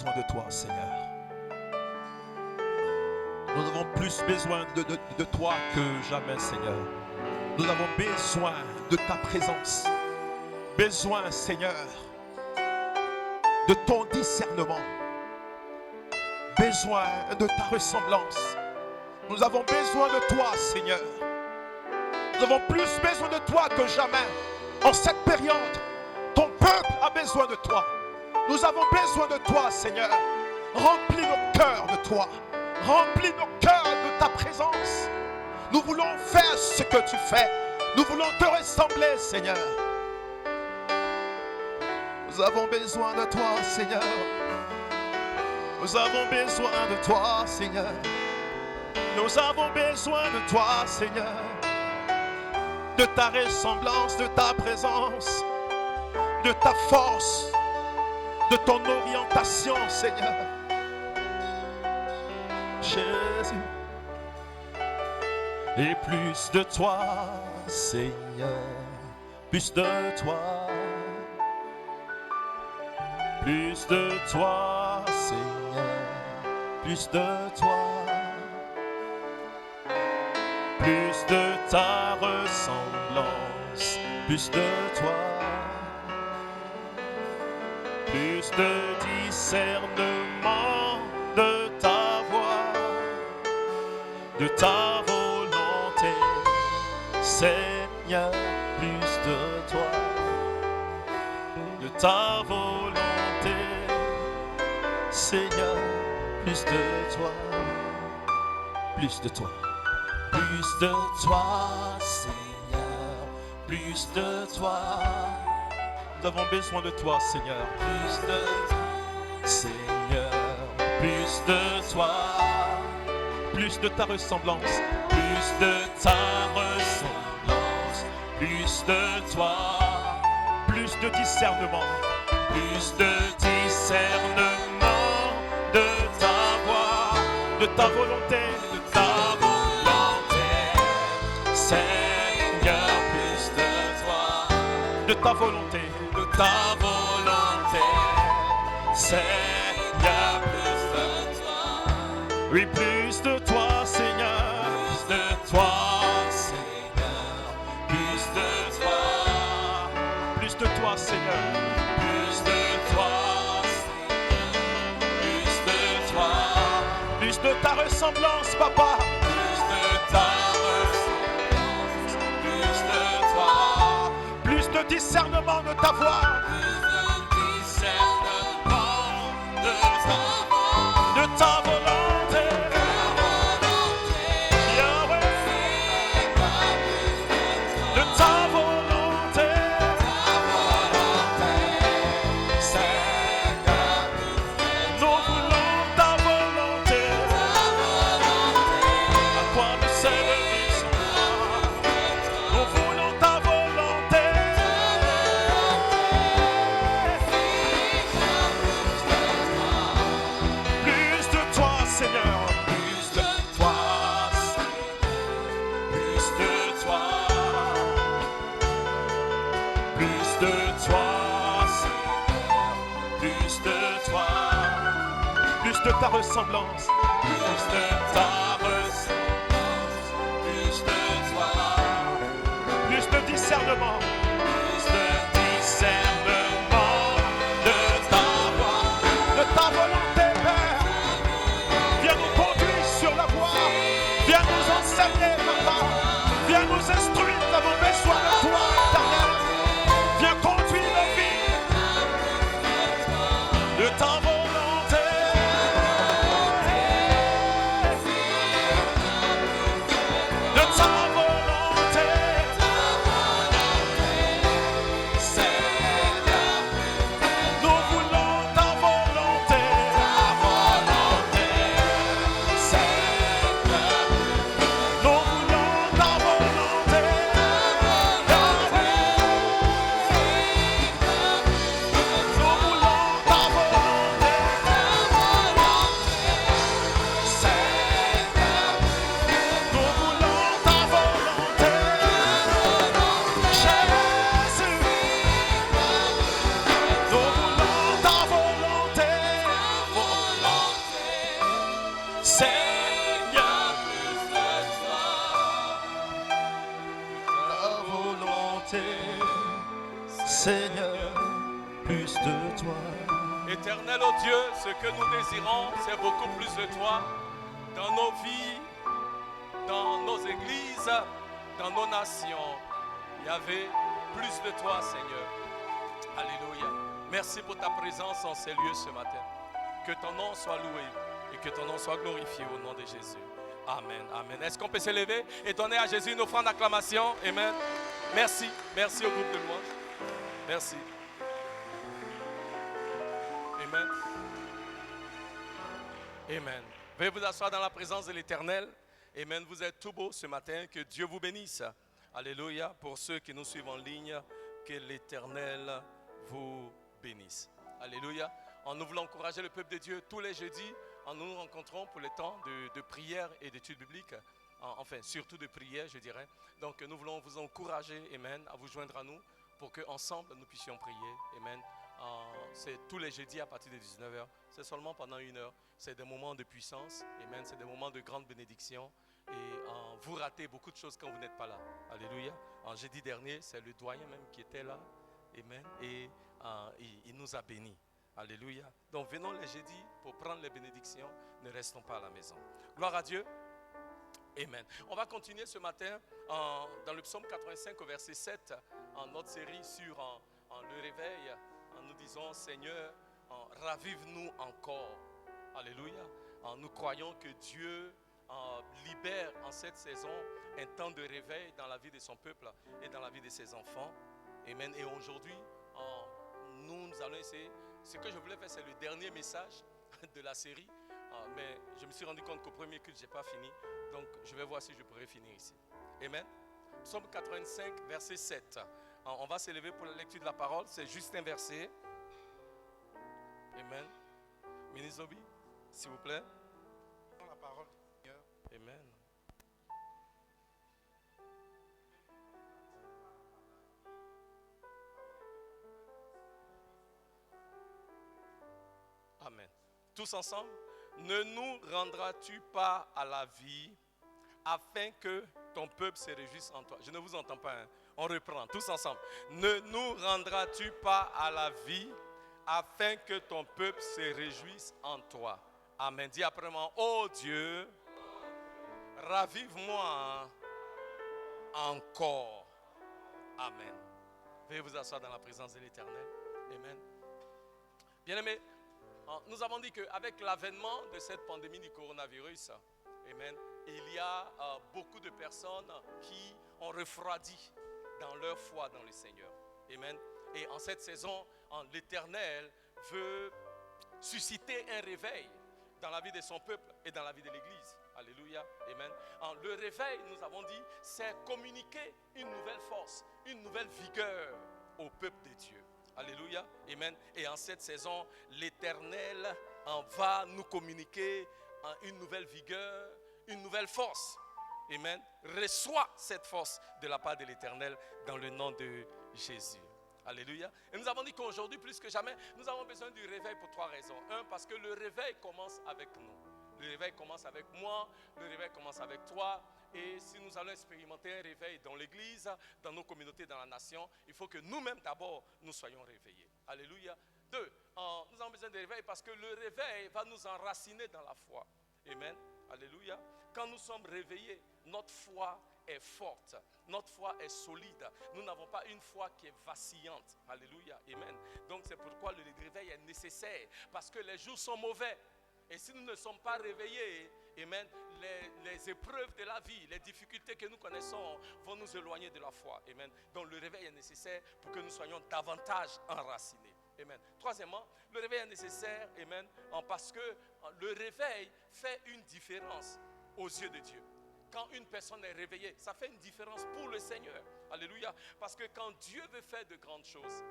besoin de toi, Seigneur. Nous avons plus besoin de toi que jamais, Seigneur. Nous avons besoin de ta présence. Besoin, Seigneur, de ton discernement. Besoin de ta ressemblance. Nous avons besoin de toi, Seigneur. Nous avons plus besoin de toi que jamais. En cette période, ton peuple a besoin de toi. Nous avons besoin de toi, Seigneur. Remplis nos cœurs de toi. Remplis nos cœurs de ta présence. Nous voulons faire ce que tu fais. Nous voulons te ressembler, Seigneur. Nous avons besoin de toi, Seigneur. Nous avons besoin de toi, Seigneur. Nous avons besoin de toi, Seigneur. De ta ressemblance, de ta présence, de ta force, de ton orientation, Seigneur. Jésus. Et plus de toi, Seigneur. Plus de toi. Plus de toi, Seigneur. Plus de toi. Plus de ta ressemblance. Plus de toi. Plus de discernement de ta voix, de ta volonté, Seigneur, plus de toi, de ta volonté, Seigneur, plus de toi, plus de toi, plus de toi, Seigneur, plus de toi. Nous avons besoin de toi, Seigneur. Plus de toi, Seigneur. Plus de toi. Plus de ta ressemblance. Plus de ta ressemblance. Plus de toi. Plus de discernement. Plus de discernement de ta voix, de ta volonté, de ta volonté. Seigneur, plus de toi. De ta volonté. Ta volonté, Seigneur, plus de toi. Oui, plus de toi, Seigneur. Plus de toi, Seigneur. Plus de toi. Plus de toi, Seigneur. Plus de toi, Seigneur. Plus de toi. Plus de ta ressemblance, Papa. Plus de ta ressemblance. Plus de toi. Plus de discernement de ta voix. De ta volonté, Yahweh, de ta volonté, Seigneur, nous voulons ta volonté, à quoi nous servir, nous voulons ta volonté. Seigneur, plus de toi, plus de toi, plus de toi, Seigneur, plus de toi, plus de ta ressemblance, plus de ta ressemblance, plus de toi, plus de discernement, plus de discernement de ta voix, de ta volonté. Viens nous enseigner, Papa. Viens nous instruire. Nous avons besoin de toi, éternel. Viens conduire nos vies de ta volonté. De ta volonté. Seigneur, nous voulons ta volonté. Ta volonté. Seigneur, ta volonté. Seigneur, plus de toi. Éternel, oh Dieu, ce que nous désirons, c'est beaucoup plus de toi dans nos vies, dans nos églises, dans nos nations. Yahvé, plus de toi, Seigneur. Alléluia. Merci pour ta présence en ces lieux ce matin. Que ton nom soit loué et que ton nom soit glorifié au nom de Jésus. Amen. Amen. Est-ce qu'on peut se lever et donner à Jésus une offrande d'acclamation? Amen. Merci. Merci au groupe de louanges. Merci. Amen. Amen. Veuillez vous asseoir dans la présence de l'Éternel. Amen. Vous êtes tout beau ce matin. Que Dieu vous bénisse. Alléluia. Pour ceux qui nous suivent en ligne, que l'Éternel vous bénisse. Alléluia. Nous voulons encourager le peuple de Dieu tous les jeudis. Nous nous rencontrons pour le temps de prière et d'études bibliques. Enfin, surtout de prière, je dirais. Donc, nous voulons vous encourager, amen, à vous joindre à nous pour qu'ensemble nous puissions prier. Amen. C'est tous les jeudis à partir de 19h. C'est seulement pendant 1 heure. C'est des moments de puissance. Amen. C'est des moments de grande bénédiction. Et vous ratez beaucoup de choses quand vous n'êtes pas là. Alléluia. Jeudi dernier, c'est le doyen même qui était là. Amen. Et il nous a bénis. Alléluia. Donc venons les jeudis pour prendre les bénédictions. Ne restons pas à la maison. Gloire à Dieu. Amen. On va continuer ce matin dans le psaume 85 au verset 7. En notre série sur le réveil. Nous disons, Seigneur, ravive-nous encore. Alléluia. Nous croyons que Dieu libère en cette saison un temps de réveil dans la vie de son peuple et dans la vie de ses enfants. Amen. Et aujourd'hui, nous allons essayer. Ce que je voulais faire, c'est le dernier message de la série. Mais je me suis rendu compte qu'au premier culte, je n'ai pas fini. Donc, je vais voir si je pourrais finir ici. Amen. Psaume 85, verset 7. On va s'élever pour la lecture de la parole. C'est juste un verset. Amen. Ministre Zobi, s'il vous plaît. La parole du Seigneur. Amen. Amen. Tous ensemble. Ne nous rendras-tu pas à la vie afin que ton peuple se réjouisse en toi? Je ne vous entends pas. Hein? On reprend tous ensemble. Ne nous rendras-tu pas à la vie afin que ton peuple se réjouisse en toi? Amen. Dis après moi, oh Dieu, ravive-moi encore. Amen. Veuillez vous asseoir dans la présence de l'Éternel. Amen. Bien-aimés, nous avons dit qu'avec l'avènement de cette pandémie du coronavirus, amen, il y a beaucoup de personnes qui ont refroidi dans leur foi dans le Seigneur. Amen. Et en cette saison, l'Éternel veut susciter un réveil dans la vie de son peuple et dans la vie de l'Église. Alléluia. Amen. Le réveil, nous avons dit, c'est communiquer une nouvelle force, une nouvelle vigueur au peuple de Dieu. Alléluia. Amen. Et en cette saison, l'Éternel va nous communiquer une nouvelle vigueur, une nouvelle force. Amen. Reçois cette force de la part de l'Éternel dans le nom de Jésus. Alléluia. Et nous avons dit qu'aujourd'hui, plus que jamais, nous avons besoin du réveil pour 3 raisons. 1, parce que le réveil commence avec nous. Le réveil commence avec moi, le réveil commence avec toi. Et si nous allons expérimenter un réveil dans l'église, dans nos communautés, dans la nation, il faut que nous-mêmes d'abord, nous soyons réveillés. Alléluia. 2, nous avons besoin de réveil parce que le réveil va nous enraciner dans la foi. Amen. Alléluia. Quand nous sommes réveillés, notre foi est forte, notre foi est solide. Nous n'avons pas une foi qui est vacillante. Alléluia. Amen. Donc c'est pourquoi le réveil est nécessaire parce que les jours sont mauvais. Et si nous ne sommes pas réveillés, amen, les épreuves de la vie, les difficultés que nous connaissons vont nous éloigner de la foi. Amen. Donc le réveil est nécessaire pour que nous soyons davantage enracinés. Amen. Troisièmement, le réveil est nécessaire, amen, parce que le réveil fait une différence aux yeux de Dieu. Quand une personne est réveillée, ça fait une différence pour le Seigneur. Alléluia. Parce que quand Dieu veut faire de grandes choses,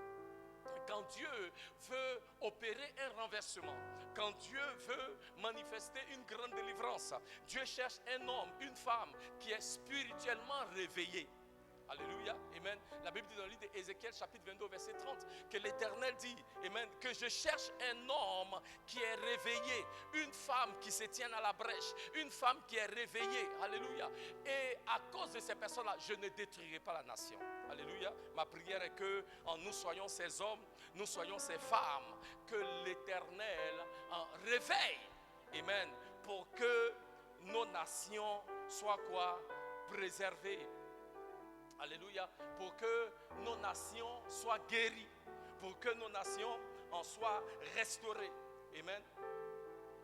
quand Dieu veut opérer un renversement, quand Dieu veut manifester une grande délivrance, Dieu cherche un homme, une femme qui est spirituellement réveillé. Alléluia, amen. La Bible dit dans le livre d'Ézéchiel chapitre 22 verset 30 que l'Éternel dit, amen, que je cherche un homme qui est réveillé, une femme qui se tienne à la brèche, une femme qui est réveillée, alléluia. Et à cause de ces personnes-là, je ne détruirai pas la nation. Alléluia. Ma prière est que nous soyons ces hommes, nous soyons ces femmes, que l'Éternel réveille, amen, pour que nos nations soient quoi? Préservées. Alléluia. Pour que nos nations soient guéries. Pour que nos nations en soient restaurées. Amen.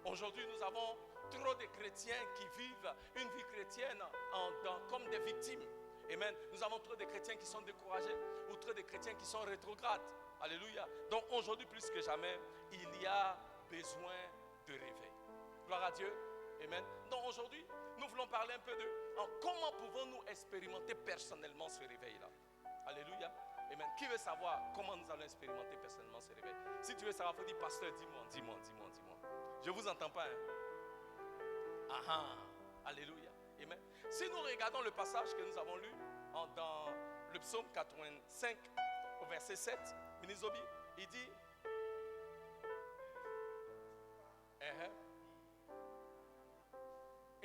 Aujourd'hui, nous avons trop de chrétiens qui vivent une vie chrétienne comme des victimes. Amen. Nous avons trop de chrétiens qui sont découragés ou trop de chrétiens qui sont rétrogrades. Alléluia. Donc aujourd'hui, plus que jamais, il y a besoin de réveil. Gloire à Dieu. Amen. Donc aujourd'hui, nous voulons parler un peu de comment pouvons-nous expérimenter personnellement ce réveil-là. Alléluia. Amen. Qui veut savoir comment nous allons expérimenter personnellement ce réveil? Si tu veux savoir, il faut dire, pasteur, dis-moi. Je ne vous entends pas. Alléluia. Amen. Si nous regardons le passage que nous avons lu dans le psaume 85 au verset 7, Minizobi, il dit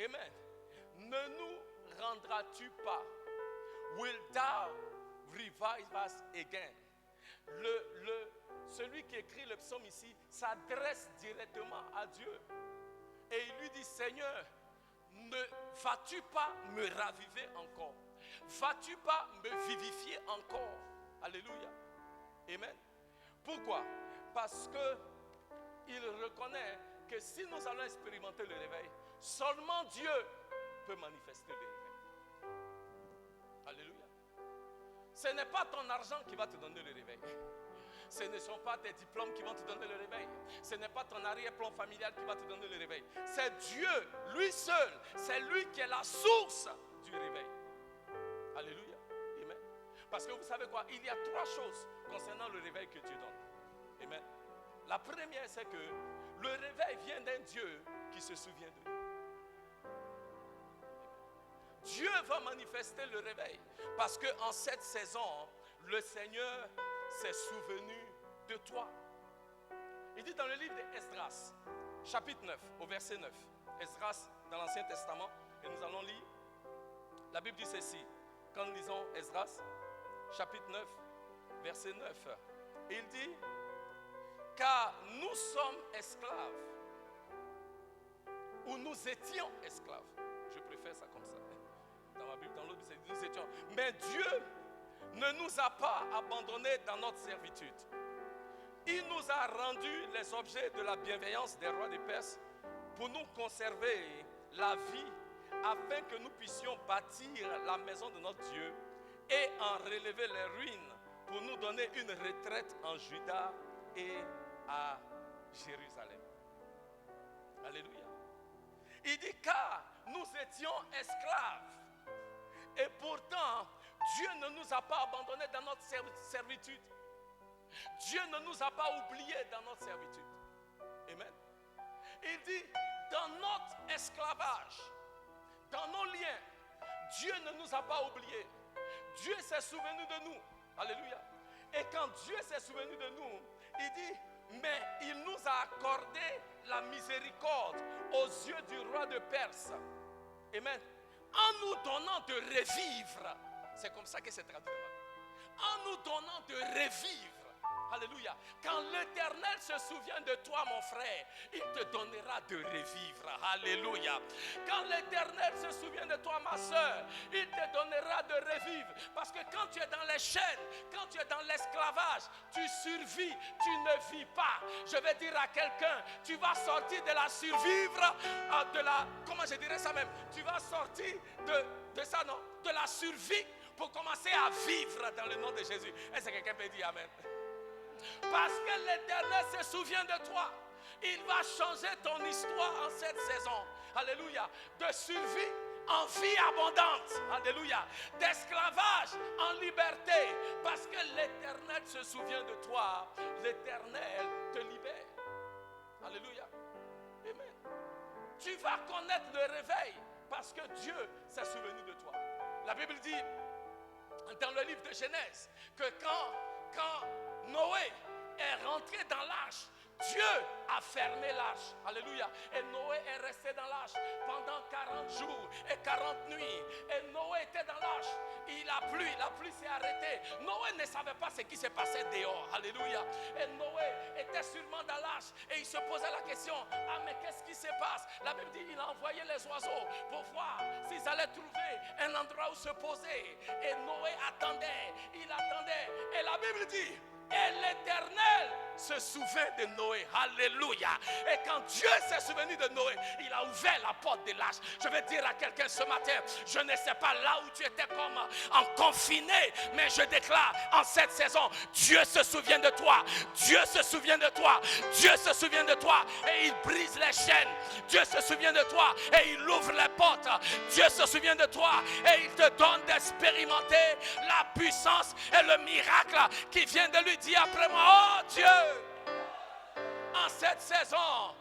Amen. Ne nous rendras-tu pas? Will thou revive us again? Celui qui écrit le psaume ici s'adresse directement à Dieu. Et il lui dit, Seigneur, ne vas-tu pas me raviver encore? Vas-tu pas me vivifier encore? Alléluia. Amen. Pourquoi? Parce que il reconnaît que si nous allons expérimenter le réveil, seulement Dieu peut manifester le réveil. Alléluia. Ce n'est pas ton argent qui va te donner le réveil. Ce ne sont pas tes diplômes qui vont te donner le réveil. Ce n'est pas ton arrière-plan familial qui va te donner le réveil. C'est Dieu, lui seul. C'est lui qui est la source du réveil. Alléluia. Amen. Parce que vous savez quoi? Il y a 3 choses concernant le réveil que Dieu donne. Amen. La première, c'est que le réveil vient d'un Dieu qui se souvient de nous. Dieu va manifester le réveil. Parce qu'en cette saison, le Seigneur s'est souvenu de toi. Il dit dans le livre d'Esdras, chapitre 9, au verset 9. Esdras dans l'Ancien Testament, et nous allons lire. La Bible dit ceci, quand nous lisons Esdras, chapitre 9, verset 9. Il dit, car nous sommes esclaves, ou nous étions esclaves. Je préfère ça comme ça. Dans ma Bible, dans l'autre, c'est nous étions. Mais Dieu ne nous a pas abandonnés dans notre servitude. Il nous a rendus les objets de la bienveillance des rois de Perse pour nous conserver la vie afin que nous puissions bâtir la maison de notre Dieu et en relever les ruines pour nous donner une retraite en Juda et à Jérusalem. Alléluia. Il dit car nous étions esclaves et pourtant Dieu ne nous a pas abandonnés dans notre servitude. Dieu ne nous a pas oubliés dans notre servitude. Amen. Il dit, dans notre esclavage, dans nos liens, Dieu ne nous a pas oubliés. Dieu s'est souvenu de nous. Alléluia. Et quand Dieu s'est souvenu de nous, il dit, mais il nous a accordé la miséricorde aux yeux du roi de Perse. Amen. En nous donnant de revivre. C'est comme ça que c'est traduit. En nous donnant de revivre. Alléluia. Quand l'Éternel se souvient de toi, mon frère, il te donnera de revivre. Alléluia. Quand l'Éternel se souvient de toi, ma soeur, il te donnera de revivre. Parce que quand tu es dans les chaînes, quand tu es dans l'esclavage, tu survis, tu ne vis pas. Je vais dire à quelqu'un, tu vas sortir de la survivre, comment je dirais ça même, tu vas sortir de ça, non, de la survie pour commencer à vivre dans le nom de Jésus. Est-ce que quelqu'un peut dire amen? Parce que l'Éternel se souvient de toi. Il va changer ton histoire en cette saison. Alléluia. De survie en vie abondante. Alléluia. D'esclavage en liberté. Parce que l'Éternel se souvient de toi. L'Éternel te libère. Alléluia. Amen. Tu vas connaître le réveil parce que Dieu s'est souvenu de toi. La Bible dit dans le livre de Genèse, que quand Noé est rentré dans l'arche, Dieu a fermé l'arche. Alléluia. Et Noé est resté dans l'arche pendant 40 jours et 40 nuits. Et Noé était dans l'arche. La pluie s'est arrêtée. Noé ne savait pas ce qui s'est passé dehors. Alléluia. Et Noé était sûrement dans l'arche et il se posait la question, ah mais qu'est-ce qui se passe? La Bible dit, il a envoyé les oiseaux pour voir s'ils allaient trouver un endroit où se poser. Et Noé attendait, il attendait. Et la Bible dit, et l'Éternel se souvint de Noé. Alléluia. Et quand Dieu s'est souvenu de Noé, il a ouvert la porte de l'arche. Je vais dire à quelqu'un ce matin, je ne sais pas là où tu étais comme en confiné, mais je déclare en cette saison, Dieu se souvient de toi. Dieu se souvient de toi. Dieu se souvient de toi et il brise les chaînes. Dieu se souvient de toi et il ouvre les portes. Dieu se souvient de toi et il te donne d'expérimenter la puissance et le miracle qui vient de lui. Dis après moi, oh Dieu, en cette saison,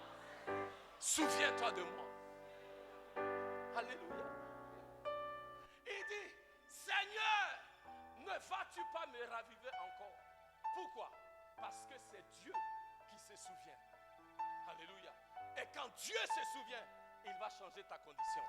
souviens-toi de moi. Alléluia. Il dit, Seigneur, ne vas-tu pas me raviver encore? Pourquoi? Parce que c'est Dieu qui se souvient. Alléluia. Et quand Dieu se souvient, il va changer ta condition.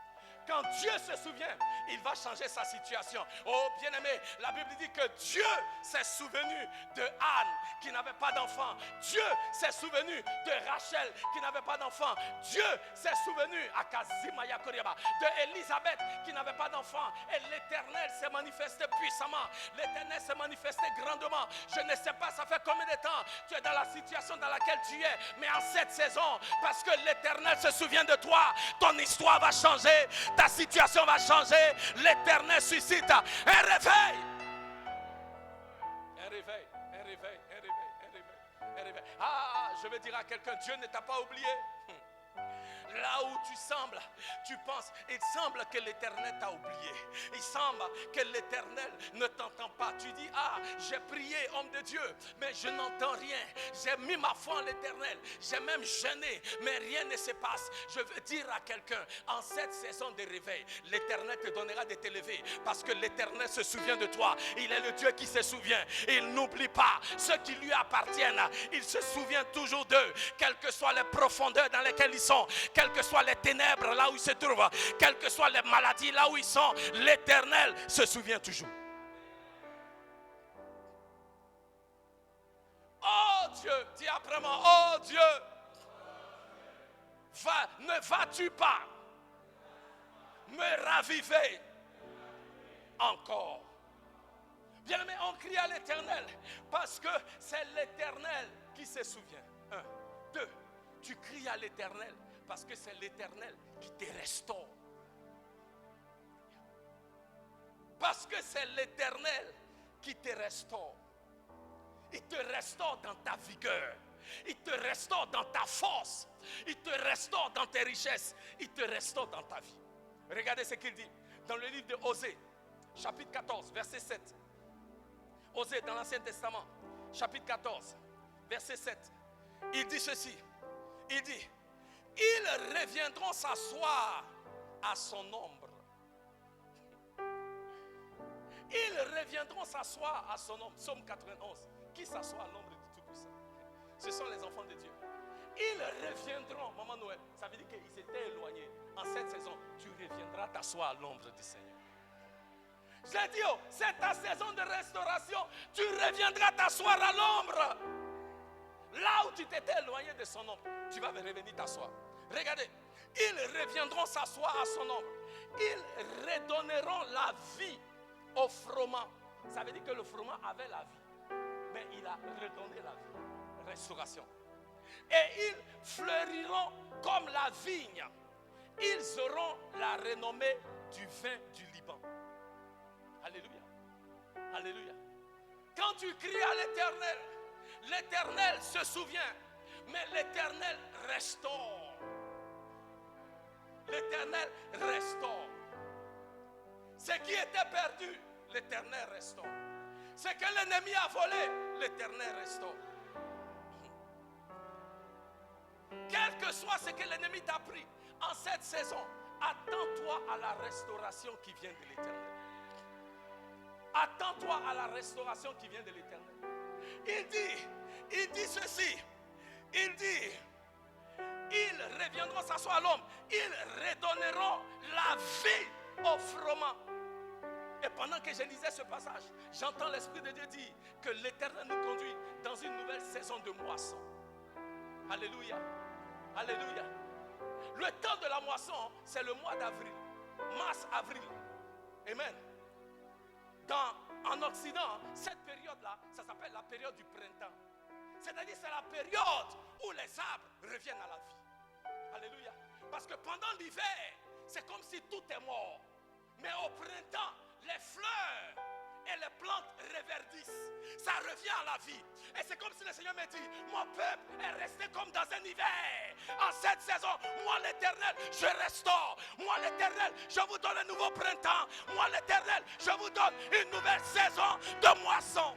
Quand Dieu se souvient, il va changer sa situation. Oh bien-aimé, la Bible dit que Dieu s'est souvenu de Anne qui n'avait pas d'enfant. Dieu s'est souvenu de Rachel qui n'avait pas d'enfant. Dieu s'est souvenu à Kazimaya Koriaba de Élisabeth qui n'avait pas d'enfant. Et l'Éternel s'est manifesté puissamment. L'Éternel s'est manifesté grandement. Je ne sais pas ça fait combien de temps tu es dans la situation dans laquelle tu es. Mais en cette saison, parce que l'Éternel se souvient de toi, ton histoire va changer, ta situation va changer. L'Éternel suscite un réveil. Un réveil, un réveil, un réveil, un réveil, un réveil. Ah, je veux dire à quelqu'un, Dieu ne t'a pas oublié. Là où tu penses, il semble que l'Éternel t'a oublié. Il semble que l'Éternel ne t'entend pas. Tu dis, ah, j'ai prié, homme de Dieu, mais je n'entends rien. J'ai mis ma foi en l'Éternel. J'ai même jeûné, mais rien ne se passe. Je veux dire à quelqu'un, en cette saison de réveil, l'Éternel te donnera de t'élever parce que l'Éternel se souvient de toi. Il est le Dieu qui se souvient. Il n'oublie pas ceux qui lui appartiennent. Il se souvient toujours d'eux, quelles que soient les profondeurs dans lesquelles ils sont, quelles que soient les ténèbres là où ils se trouvent, quelles que soient les maladies là où ils sont, l'Éternel se souvient toujours. Oh Dieu, dis après moi, oh Dieu, ne vas-tu pas me raviver encore? Bien-aimé, on crie à l'Éternel parce que c'est l'Éternel qui se souvient. 1, 2, tu cries à l'Éternel parce que c'est l'Éternel qui te restaure. Parce que c'est l'Éternel qui te restaure. Il te restaure dans ta vigueur. Il te restaure dans ta force. Il te restaure dans tes richesses. Il te restaure dans ta vie. Regardez ce qu'il dit dans le livre de Osée, chapitre 14, verset 7. Osée dans l'Ancien Testament, chapitre 14, verset 7. Il dit ceci. Il dit, ils reviendront s'asseoir à son ombre. Ils reviendront s'asseoir à son ombre. Psaume 91. Qui s'assoit à l'ombre du Tout-Puissant? Ce sont les enfants de Dieu. Ils reviendront, maman Noël, ça veut dire qu'ils étaient éloignés. En cette saison, tu reviendras t'asseoir à l'ombre du Seigneur. J'ai dit, oh, c'est ta saison de restauration. Tu reviendras t'asseoir à l'ombre. Là où tu t'étais éloigné de son ombre, tu vas revenir t'asseoir. Regardez, ils reviendront s'asseoir à son ombre. Ils redonneront la vie au froment. Ça veut dire que le froment avait la vie, mais il a redonné la vie. Restauration. Et ils fleuriront comme la vigne. Ils auront la renommée du vin du Liban. Alléluia. Alléluia. Quand tu cries à l'Éternel, l'Éternel se souvient, mais l'Éternel restaure. L'Éternel restaure. Ce qui était perdu, l'Éternel restaure. Ce que l'ennemi a volé, l'Éternel restaure. Quel que soit ce que l'ennemi t'a pris, en cette saison, attends-toi à la restauration qui vient de l'Éternel. Attends-toi à la restauration qui vient de l'Éternel. Il dit ceci. Il dit, ils reviendront s'asseoir à l'homme. Ils redonneront la vie au froment. Et pendant que je lisais ce passage, j'entends l'Esprit de Dieu dire que l'Éternel nous conduit dans une nouvelle saison de moisson. Alléluia. Alléluia. Le temps de la moisson, c'est le mois d'avril. Mars, avril. Amen. En Occident, cette période-là, ça s'appelle la période du printemps. C'est-à-dire c'est la période où les arbres reviennent à la vie. Alléluia. Parce que pendant l'hiver, c'est comme si tout est mort. Mais au printemps, les fleurs et les plantes reverdissent. Ça revient à la vie. Et c'est comme si le Seigneur me dit, mon peuple est resté comme dans un hiver. En cette saison, moi l'Éternel, je restaure. Moi l'Éternel, je vous donne un nouveau printemps. Moi l'Éternel, je vous donne une nouvelle saison de moisson.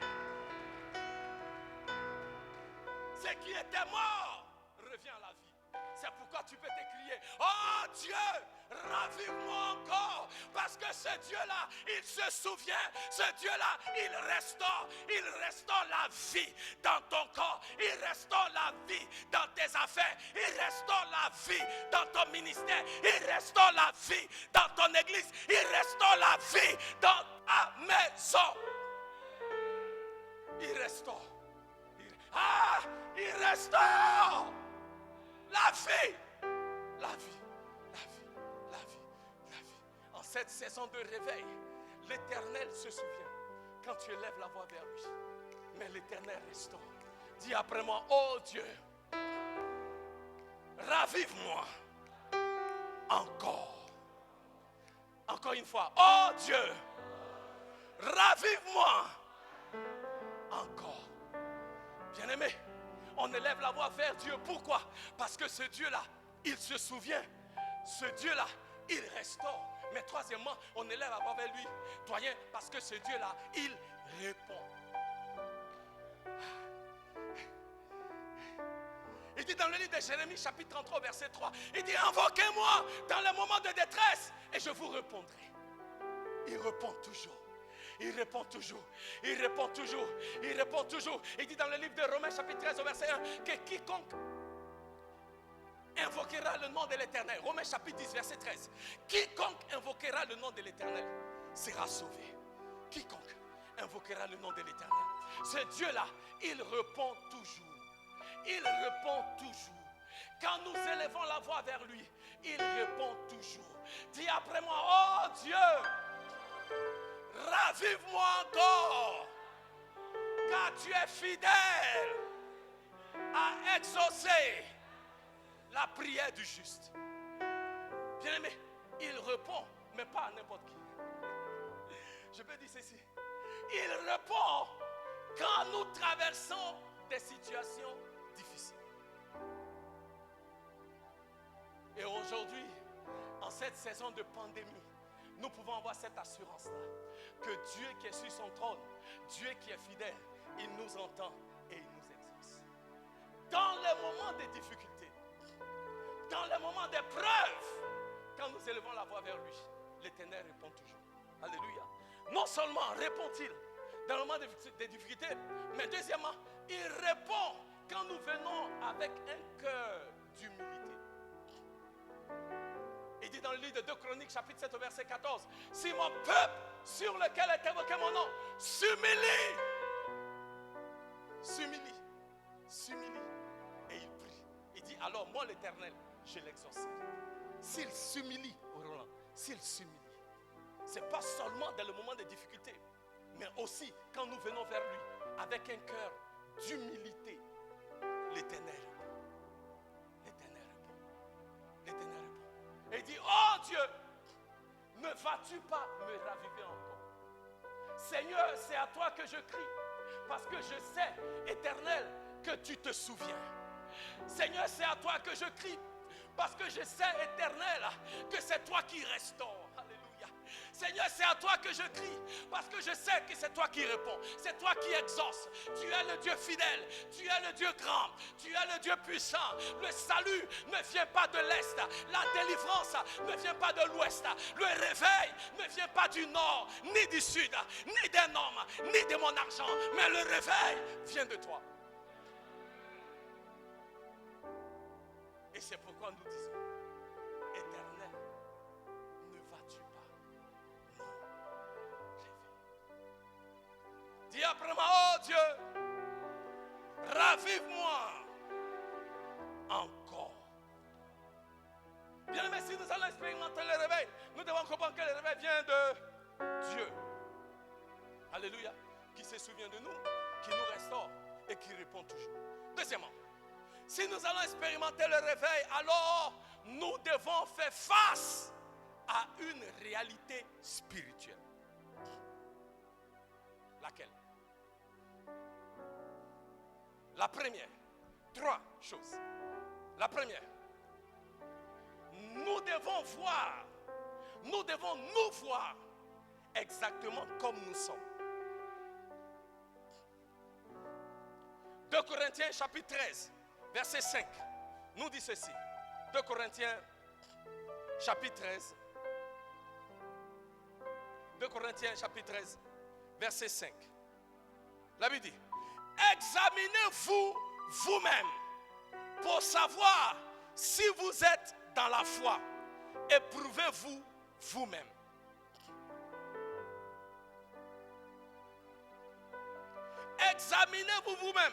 Ce qui était mort revient à la vie. C'est pourquoi tu peux t'écrier, oh Dieu, ravive-moi encore. Parce que ce Dieu-là, il se souvient. Ce Dieu-là, il restaure la vie dans ton corps. Il restaure la vie dans tes affaires. Il restaure la vie dans ton ministère. Il restaure la vie dans ton église. Il restaure la vie dans ta maison. Il restaure. Il restaure la vie. La vie. La vie. La vie. La vie. En cette saison de réveil, l'Éternel se souvient quand tu élèves la voix vers lui. Mais l'Éternel restaure. Dis après moi, oh Dieu, ravive-moi encore. Encore une fois, oh Dieu, ravive-moi encore. Bien-aimé, on élève la voix vers Dieu. Pourquoi? Parce que ce Dieu-là, il se souvient. Ce Dieu-là, il restaure. Mais troisièmement, on élève la voix vers lui, doyen, parce que ce Dieu-là, il répond. Il dit dans le livre de Jérémie, chapitre 33, verset 3, il dit, invoquez-moi dans les moments de détresse et je vous répondrai. Il répond toujours. Il répond toujours, il répond toujours, il répond toujours. Il dit dans le livre de Romains chapitre 13 au verset 1 que quiconque invoquera le nom de l'Éternel, Romains chapitre 10 verset 13, quiconque invoquera le nom de l'Éternel sera sauvé. Quiconque invoquera le nom de l'Éternel. Ce Dieu-là, il répond toujours. Il répond toujours. Quand nous élevons la voix vers lui, il répond toujours. Dis après moi, oh Dieu, ravive-moi encore, car tu es fidèle à exaucer la prière du juste. Bien-aimé, il répond, mais pas à n'importe qui. Je peux dire ceci. Il répond quand nous traversons des situations difficiles. Et aujourd'hui, en cette saison de pandémie, nous pouvons avoir cette assurance-là que Dieu qui est sur son trône, Dieu qui est fidèle, il nous entend et il nous exauce. Dans les moments de difficulté, dans les moments d'épreuve, quand nous élevons la voix vers lui, l'Éternel répond toujours. Alléluia. Non seulement répond-il dans le moment de difficulté, mais deuxièmement, il répond quand nous venons avec un cœur d'humilité. Il dit dans le livre de 2 Chroniques, chapitre 7, verset 14, si mon peuple sur lequel est évoqué mon nom s'humilie, et il prie. Il dit alors moi l'Éternel, je l'exaucerai. S'il s'humilie, Roland, s'il s'humilie, ce n'est pas seulement dans le moment de difficulté, mais aussi quand nous venons vers lui avec un cœur d'humilité, l'Éternel répond. L'Éternel répond. L'Éternel répond. Et il dit, oh Dieu, ne vas-tu pas me raviver encore? Seigneur, c'est à toi que je crie, parce que je sais, Éternel, que tu te souviens. Seigneur, c'est à toi que je crie, parce que je sais, Éternel, que c'est toi qui restaure. Alléluia. Seigneur, c'est à toi que je crie, parce que je sais que c'est toi qui réponds, c'est toi qui exauces. Tu es le Dieu fidèle, tu es le Dieu grand, tu es le Dieu puissant. Le salut ne vient pas de l'Est, la délivrance ne vient pas de l'Ouest, le réveil ne vient pas du Nord, ni du Sud, ni d'un homme, ni de mon argent, mais le réveil vient de toi. Et c'est pourquoi nous disons, Éternel, ne vas-tu pas nous réveiller? Dis après moi, oh Dieu, ravive-moi encore. Bien aimé, si nous allons expérimenter le réveil, nous devons comprendre que le réveil vient de Dieu. Alléluia. Qui se souvient de nous, qui nous restaure et qui répond toujours. Deuxièmement, si nous allons expérimenter le réveil, alors nous devons faire face à une réalité spirituelle. Laquelle? La première, 3 choses. La première, nous devons nous voir exactement comme nous sommes. 2 Corinthiens chapitre 13, verset 5, nous dit ceci. 2 Corinthiens chapitre 13. 2 Corinthiens chapitre 13, verset 5. La Bible dit, examinez-vous vous-même pour savoir si vous êtes dans la foi. Éprouvez-vous vous-même. Examinez-vous vous-même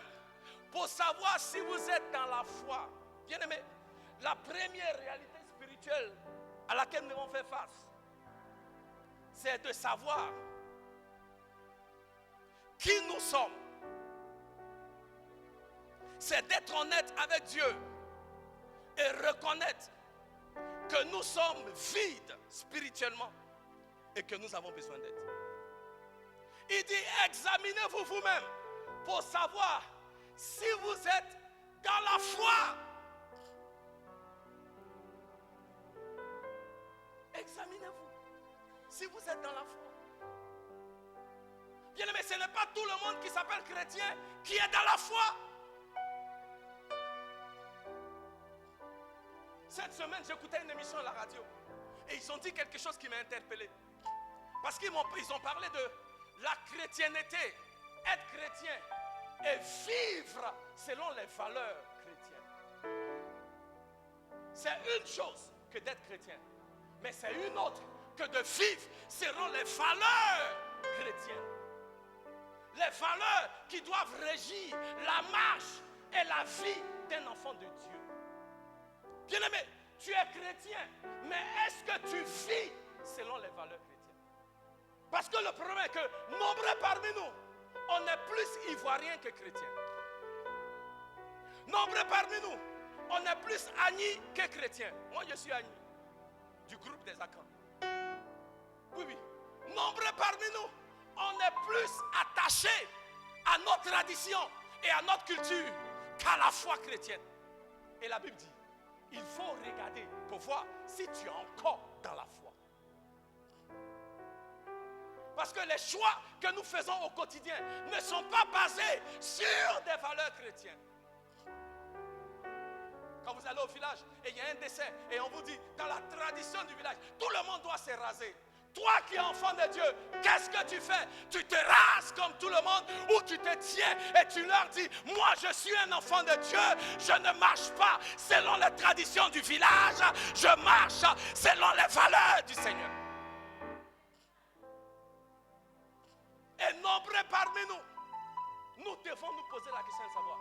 pour savoir si vous êtes dans la foi. Bien-aimés, la première réalité spirituelle à laquelle nous devons faire face, c'est de savoir qui nous sommes. C'est d'être honnête avec Dieu et reconnaître que nous sommes vides spirituellement et que nous avons besoin d'aide. Il dit, examinez-vous vous-même pour savoir si vous êtes dans la foi. Examinez-vous si vous êtes dans la foi. Bien aimé, ce n'est pas tout le monde qui s'appelle chrétien qui est dans la foi. Cette semaine, j'écoutais une émission à la radio et ils ont dit quelque chose qui m'a interpellé. Parce qu'ils ont parlé de la chrétienté, être chrétien et vivre selon les valeurs chrétiennes. C'est une chose que d'être chrétien, mais c'est une autre que de vivre selon les valeurs chrétiennes. Les valeurs qui doivent régir la marche et la vie d'un enfant de Dieu. Bien-aimé, tu es chrétien, mais est-ce que tu vis selon les valeurs chrétiennes? Parce que le problème est que nombreux parmi nous, on est plus ivoiriens que chrétiens. Nombreux parmi nous, on est plus Agni que chrétiens. Moi, je suis Agni, du groupe des Akans. Oui, oui. Nombreux parmi nous, on est plus attachés à notre tradition et à notre culture qu'à la foi chrétienne. Et la Bible dit, il faut regarder pour voir si tu es encore dans la foi. Parce que les choix que nous faisons au quotidien ne sont pas basés sur des valeurs chrétiennes. Quand vous allez au village et il y a un décès et on vous dit, dans la tradition du village, tout le monde doit se raser. Toi qui es enfant de Dieu, qu'est-ce que tu fais? Tu te rases comme tout le monde ou tu te tiens et tu leur dis, moi je suis un enfant de Dieu, je ne marche pas selon les traditions du village, je marche selon les valeurs du Seigneur. Et nombreux parmi nous, nous devons nous poser la question de savoir,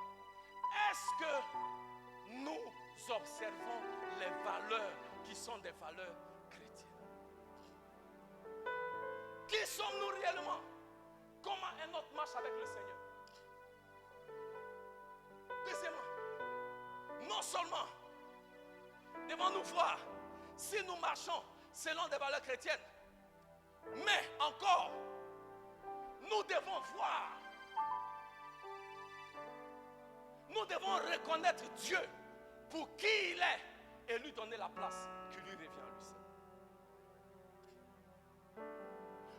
est-ce que nous observons les valeurs qui sont des valeurs chrétiennes? Qui sommes-nous réellement? Comment est notre marche avec le Seigneur? Deuxièmement, non seulement devons-nous voir si nous marchons selon des valeurs chrétiennes, mais encore, nous devons voir, nous devons reconnaître Dieu pour qui il est et lui donner la place qui lui revient à lui seul.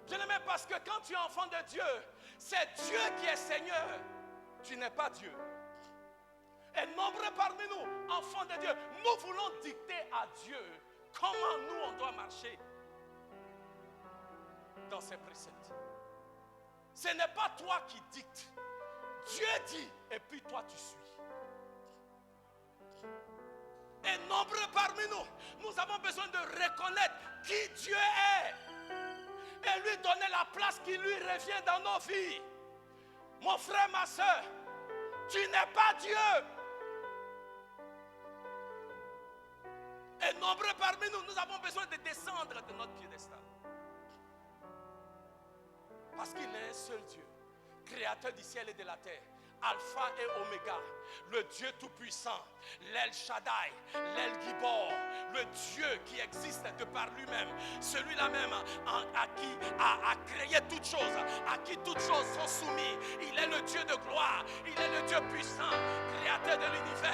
Bien-aimé, parce que quand tu es enfant de Dieu, c'est Dieu qui est Seigneur. Tu n'es pas Dieu. Et nombreux parmi nous, enfants de Dieu, nous voulons dicter à Dieu comment nous on doit marcher dans ses préceptes. Ce n'est pas toi qui dictes. Dieu dit et puis toi tu suis. Et nombreux parmi nous, nous avons besoin de reconnaître qui Dieu est et lui donner la place qui lui revient dans nos vies. Mon frère, ma soeur, tu n'es pas Dieu. Et nombreux parmi nous, nous avons besoin de descendre de notre piédestal. Parce qu'il est un seul Dieu, créateur du ciel et de la terre, Alpha et Oméga, le Dieu tout-puissant, l'El Shaddai, l'El Gibor, le Dieu qui existe de par lui-même, celui-là même à qui a créé toutes choses, à qui toutes choses sont soumises. Il est le Dieu de gloire, il est le Dieu puissant, créateur de l'univers.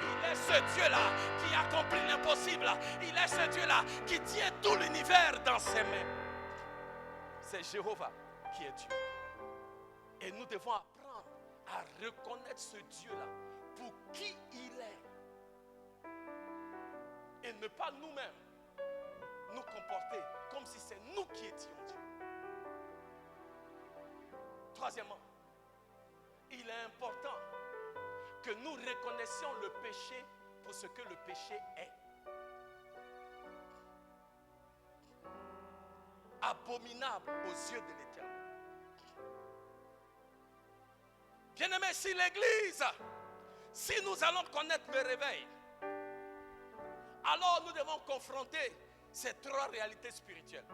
Il est ce Dieu-là qui accomplit l'impossible. Il est ce Dieu-là qui tient tout l'univers dans ses mains. C'est Jéhovah qui est Dieu. Et nous devons apprendre à reconnaître ce Dieu-là pour qui il est. Et ne pas nous-mêmes nous comporter comme si c'est nous qui étions Dieu. Troisièmement, il est important que nous reconnaissions le péché pour ce que le péché est. Abominable aux yeux de l'Éternel. Bien-aimés, si l'Église, si nous allons connaître le réveil, alors nous devons confronter ces trois réalités spirituelles.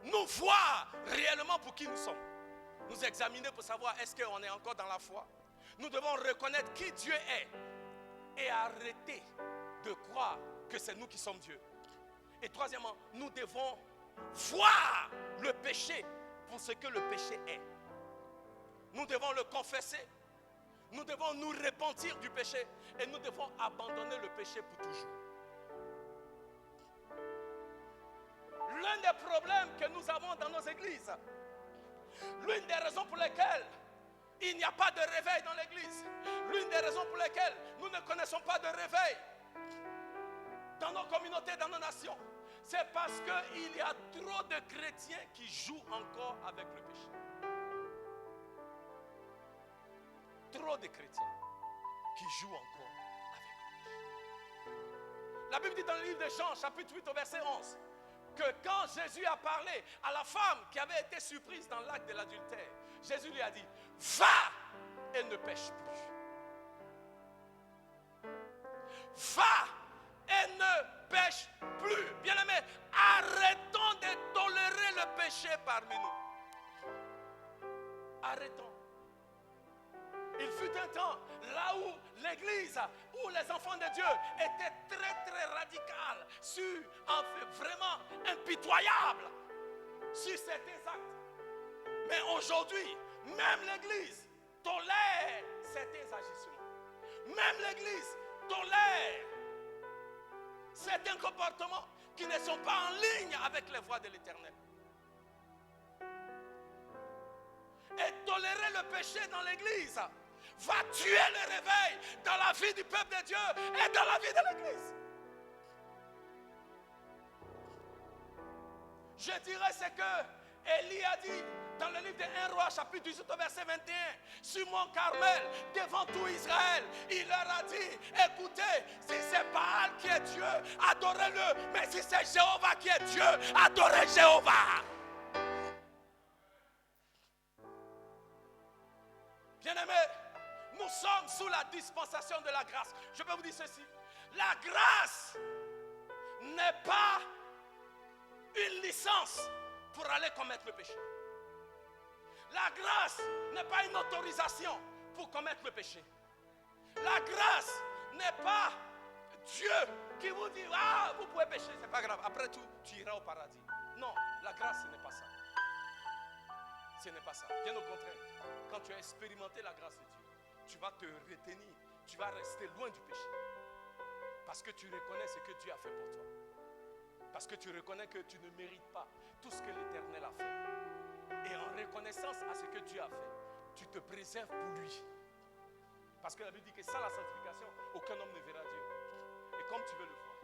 Nous voir réellement pour qui nous sommes. Nous examiner pour savoir est-ce qu'on est encore dans la foi. Nous devons reconnaître qui Dieu est et arrêter de croire que c'est nous qui sommes Dieu. Et troisièmement, nous devons voir le péché pour ce que le péché est. Nous devons le confesser. Nous devons nous repentir du péché. Et nous devons abandonner le péché pour toujours. L'un des problèmes que nous avons dans nos églises, l'une des raisons pour lesquelles il n'y a pas de réveil dans l'église, l'une des raisons pour lesquelles nous ne connaissons pas de réveil dans nos communautés, dans nos nations, c'est parce qu'il y a trop de chrétiens qui jouent encore avec le péché. Trop de chrétiens qui jouent encore avec le péché. La Bible dit dans le livre de Jean, chapitre 8 au verset 11, que quand Jésus a parlé à la femme qui avait été surprise dans l'acte de l'adultère, Jésus lui a dit, va et ne pêche plus. Va et ne pêche plus. Bien-aimés, arrêtons de tolérer le péché parmi nous. Arrêtons. Il fut un temps là où l'église, où les enfants de Dieu étaient très radicaux, vraiment impitoyables sur certains actes. Mais aujourd'hui, même l'église tolère certains agissements. Même l'église tolère certains comportements qui ne sont pas en ligne avec les voies de l'Éternel. Et tolérer le péché dans l'église va tuer le réveil dans la vie du peuple de Dieu et dans la vie de l'église. Je dirais ce que Élie a dit dans le livre de 1 Roi, chapitre 18, verset 21. Sur Mont Carmel, devant tout Israël, il leur a dit, écoutez, si c'est Baal qui est Dieu, adorez-le. Mais si c'est Jéhovah qui est Dieu, adorez Jéhovah. Bien-aimés, nous sommes sous la dispensation de la grâce. Je peux vous dire ceci. La grâce n'est pas une licence pour aller commettre le péché. La grâce n'est pas une autorisation pour commettre le péché. La grâce n'est pas Dieu qui vous dit, ah, vous pouvez pécher, c'est pas grave. Après tout, tu iras au paradis. Non, la grâce, ce n'est pas ça. Ce n'est pas ça. Bien au contraire, quand tu as expérimenté la grâce de Dieu, tu vas te retenir, tu vas rester loin du péché. Parce que tu reconnais ce que Dieu a fait pour toi. Parce que tu reconnais que tu ne mérites pas tout ce que l'Éternel a fait. Et en reconnaissance à ce que Dieu a fait, tu te préserves pour lui. Parce que la Bible dit que sans la sanctification, aucun homme ne verra Dieu. Et comme tu veux le voir,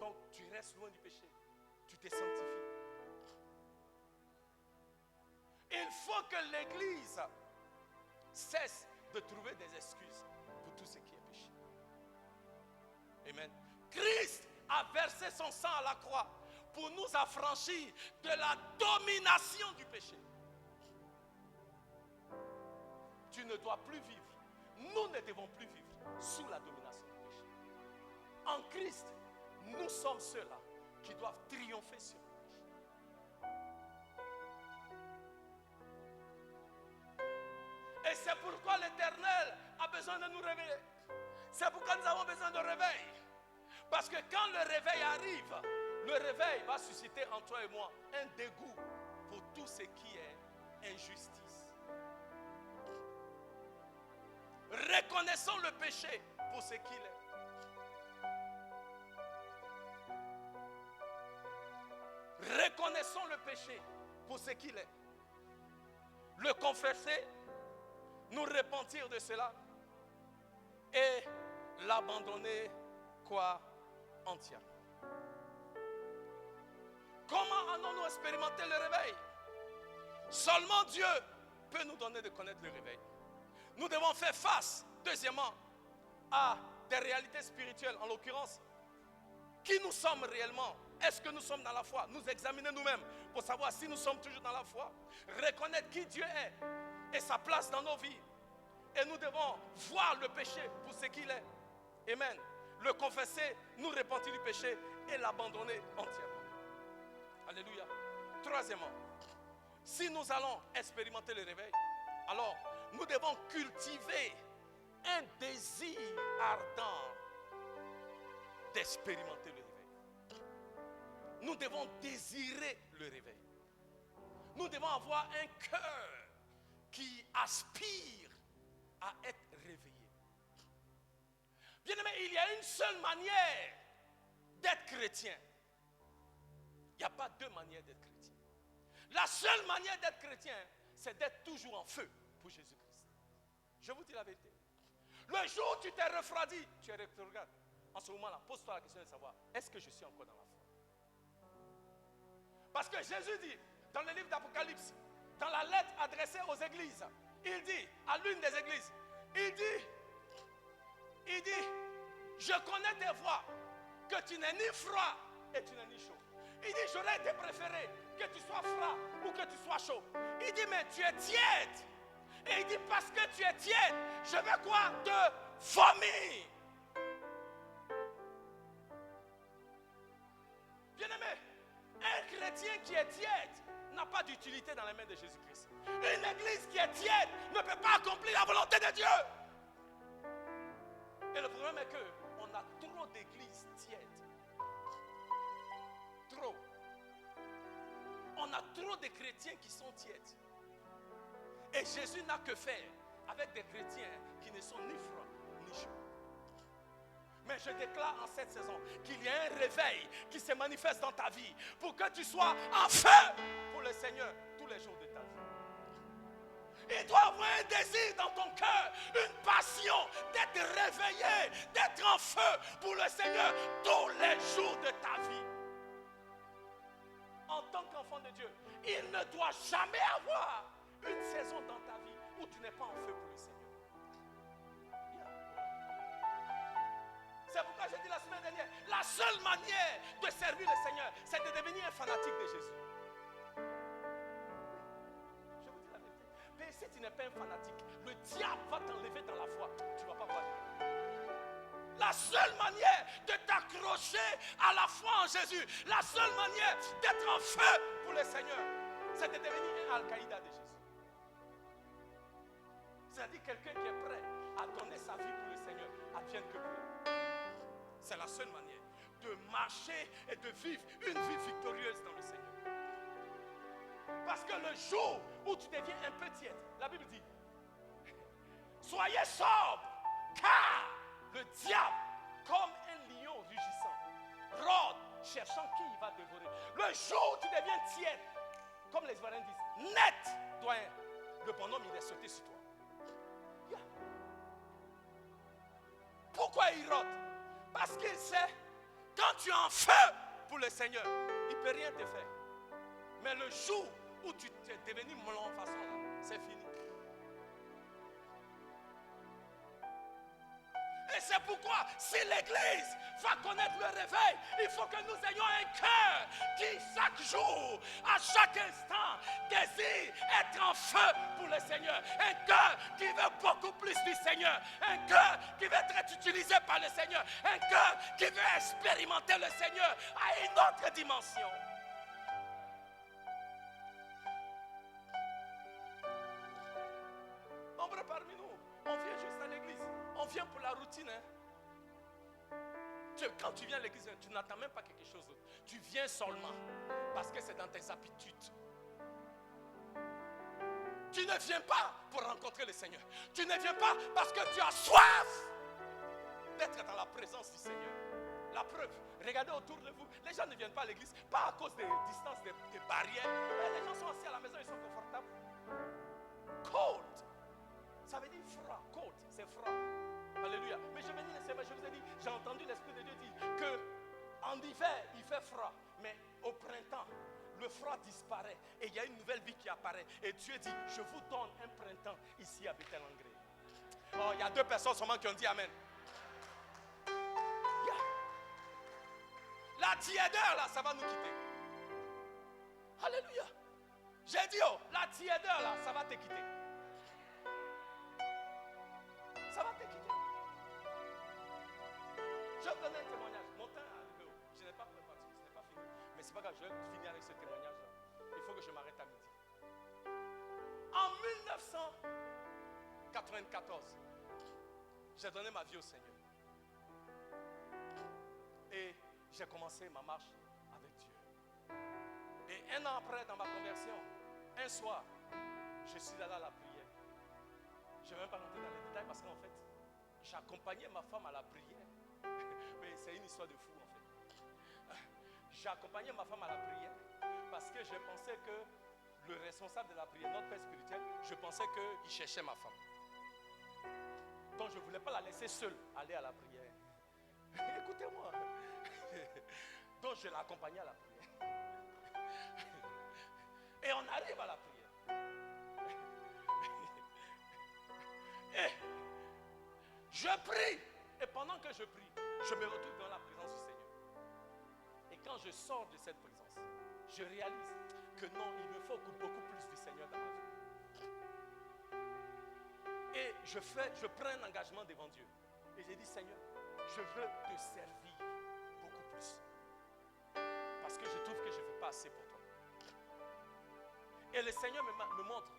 donc tu restes loin du péché. Tu te sanctifies. Il faut que l'Église cesse de trouver des excuses pour tout ce qui est péché. Amen. Christ a versé son sang à la croix pour nous affranchir de la domination du péché. Tu ne dois plus vivre. Nous ne devons plus vivre sous la domination du péché. En Christ, nous sommes ceux-là qui doivent triompher sur le péché. Et c'est pourquoi l'Éternel a besoin de nous réveiller. C'est pourquoi nous avons besoin de réveil. Parce que quand le réveil arrive, le réveil va susciter en toi et moi un dégoût pour tout ce qui est injustice. Reconnaissons le péché pour ce qu'il est. Reconnaissons le péché pour ce qu'il est. Le confesser, nous repentir de cela et l'abandonner quoi entièrement. Comment allons-nous expérimenter le réveil? Seulement Dieu peut nous donner de connaître le réveil. Nous devons faire face, deuxièmement, à des réalités spirituelles, en l'occurrence, qui nous sommes réellement. Est-ce que nous sommes dans la foi? Nous examiner nous-mêmes pour savoir si nous sommes toujours dans la foi. Reconnaître qui Dieu est et sa place dans nos vies. Et nous devons voir le péché pour ce qu'il est. Amen. Le confesser, nous repentir du péché et l'abandonner entièrement. Alléluia. Troisièmement, si nous allons expérimenter le réveil, alors nous devons cultiver un désir ardent d'expérimenter le réveil. Nous devons désirer le réveil. Nous devons avoir un cœur qui aspire à être réveillé. Bien-aimé, il y a une seule manière d'être chrétien. Il n'y a pas deux manières d'être chrétien. La seule manière d'être chrétien, c'est d'être toujours en feu pour Jésus-Christ. Je vous dis la vérité. Le jour où tu t'es refroidi, tu es rétrograde. En ce moment-là, pose-toi la question de savoir, est-ce que je suis encore dans la foi? Parce que Jésus dit, dans le livre d'Apocalypse, dans la lettre adressée aux églises, il dit, à l'une des églises, il dit, je connais tes voies, que tu n'es ni froid et tu n'es ni chaud. Il dit, j'aurais été préféré que tu sois froid ou que tu sois chaud. Il dit, mais tu es tiède. Et il dit, parce que tu es tiède, je vais quoi? Te vomir. Bien-aimé, un chrétien qui est tiède n'a pas d'utilité dans les mains de Jésus-Christ. Une église qui est tiède ne peut pas accomplir la volonté de Dieu. Et le problème est qu'on a trop d'églises tièdes. Trop. On a trop de chrétiens qui sont tièdes. Et Jésus n'a que faire avec des chrétiens qui ne sont ni froids ni chauds. Mais je déclare en cette saison qu'il y a un réveil qui se manifeste dans ta vie pour que tu sois en feu pour le Seigneur tous les jours de ta vie. Il doit avoir un désir dans ton cœur, une passion d'être réveillé, d'être en feu pour le Seigneur tous les jours de ta vie. En tant qu'enfant de Dieu, il ne doit jamais avoir une saison dans ta vie où tu n'es pas en feu pour le Seigneur. C'est pourquoi j'ai dit la semaine dernière, la seule manière de servir le Seigneur, c'est de devenir un fanatique de Jésus. Je vous dis la vérité. Mais si tu n'es pas un fanatique, le diable va t'enlever dans la foi. Tu ne vas pas voir. La seule manière de t'accrocher à la foi en Jésus, la seule manière d'être en feu pour le Seigneur, c'est de devenir un Al-Qaïda de Jésus. C'est-à-dire quelqu'un qui est prêt à donner sa vie pour le Seigneur, advienne que pourra. C'est la seule manière de marcher et de vivre une vie victorieuse dans le Seigneur. Parce que le jour où tu deviens un peu tiède, la Bible dit, soyez sobres, car le diable, comme un lion rugissant, rôde, cherchant qui il va dévorer. Le jour où tu deviens tiède, comme les Ivoiriens disent, net, doyen, le bonhomme il est sauté sur toi. Yeah. Pourquoi il rote? Parce qu'il sait, quand tu es en feu pour le Seigneur, il ne peut rien te faire. Mais le jour où tu es devenu melon façon là, c'est fini. Et c'est pourquoi, si l'Église va connaître le réveil, il faut que nous ayons un cœur qui, chaque jour, à chaque instant, désire être en feu pour le Seigneur. Un cœur qui veut beaucoup plus du Seigneur. Un cœur qui veut être utilisé par le Seigneur. Un cœur qui veut expérimenter le Seigneur à une autre dimension. Nombreux parmi nous, on vient juste à l'église. On vient pour la routine. Quand tu viens à l'église, tu n'attends même pas quelque chose d'autre. Tu viens seulement parce que c'est dans tes habitudes. Tu ne viens pas pour rencontrer le Seigneur. Tu ne viens pas parce que tu as soif d'être dans la présence du Seigneur. La preuve, regardez autour de vous. Les gens ne viennent pas à l'église, pas à cause des distances, des barrières. Mais les gens sont assis à la maison, ils sont confortables. Cold. Ça veut dire froid. Cold, c'est froid. Alléluia. Mais je vous ai dit, j'ai entendu l'Esprit de Dieu dire que en hiver, il fait froid. Mais au printemps, le froid disparaît. Et il y a une nouvelle vie qui apparaît. Et Dieu dit, je vous donne un printemps ici à Bethel-Langrée. Oh, il y a 2 personnes seulement qui ont dit Amen. Yeah. La tiédeur là, ça va nous quitter. Alléluia. J'ai dit, oh, la tiédeur là, ça va te quitter. Ça va te quitter. Je vais vous donner un témoignage. Mon temps est arrivé. Je n'ai pas préparé, ce n'est pas fini. Mais c'est pas grave, je vais finir avec ce témoignage-là. Il faut que je m'arrête à midi. En 1994, j'ai donné ma vie au Seigneur. Et j'ai commencé ma marche avec Dieu. Et 1 an après, dans ma conversion, un soir, je suis allé à la prière. Je ne vais même pas rentrer dans les détails parce qu'en fait, j'accompagnais ma femme à la prière. Mais c'est une histoire de fou en fait. J'ai accompagné ma femme à la prière parce que je pensais que le responsable de la prière, notre père spirituel, je pensais qu'il cherchait ma femme. Donc je ne voulais pas la laisser seule aller à la prière. Écoutez-moi. Donc je l'ai accompagnée à la prière. Et on arrive à la prière. Et je prie. Et pendant que je prie, je me retrouve dans la présence du Seigneur. Et quand je sors de cette présence, je réalise que non, il me faut beaucoup plus du Seigneur dans ma vie. Et je prends un engagement devant Dieu. Et j'ai dit, Seigneur, je veux te servir beaucoup plus. Parce que je trouve que je ne fais pas assez pour toi. Et le Seigneur me montre